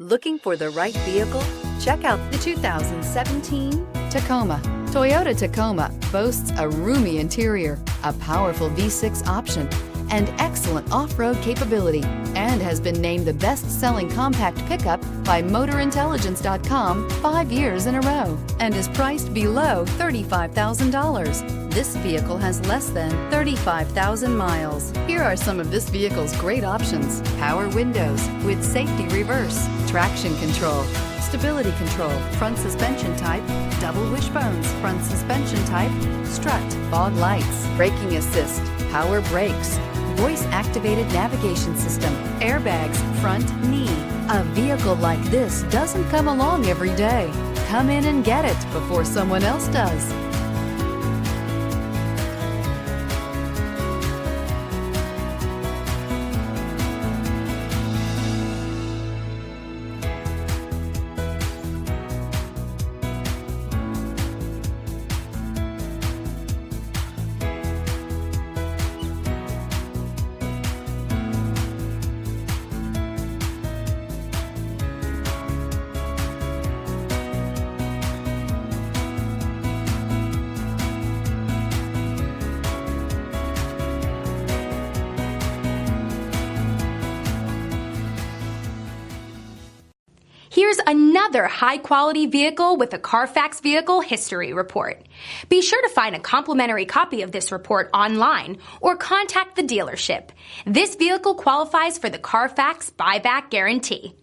Looking for the right vehicle? Check out the 2017 Tacoma. Toyota Tacoma boasts a roomy interior, a powerful V6 option, and excellent off-road capability, and has been named the best-selling compact pickup by MotorIntelligence.com 5 years in a row, and is priced below $35,000. This vehicle has less than 35,000 miles. Here are some of this vehicle's great options: power windows with safety reverse, traction control, stability control, front suspension type, double wishbones, front suspension type, strut, fog lights, braking assist, power brakes, voice-activated navigation system, airbags, front knee. A vehicle like this doesn't come along every day. Come in and get it before someone else does. Here's another high-quality vehicle with a Carfax Vehicle History Report. Be sure to find a complimentary copy of this report online or contact the dealership. This vehicle qualifies for the Carfax Buyback Guarantee.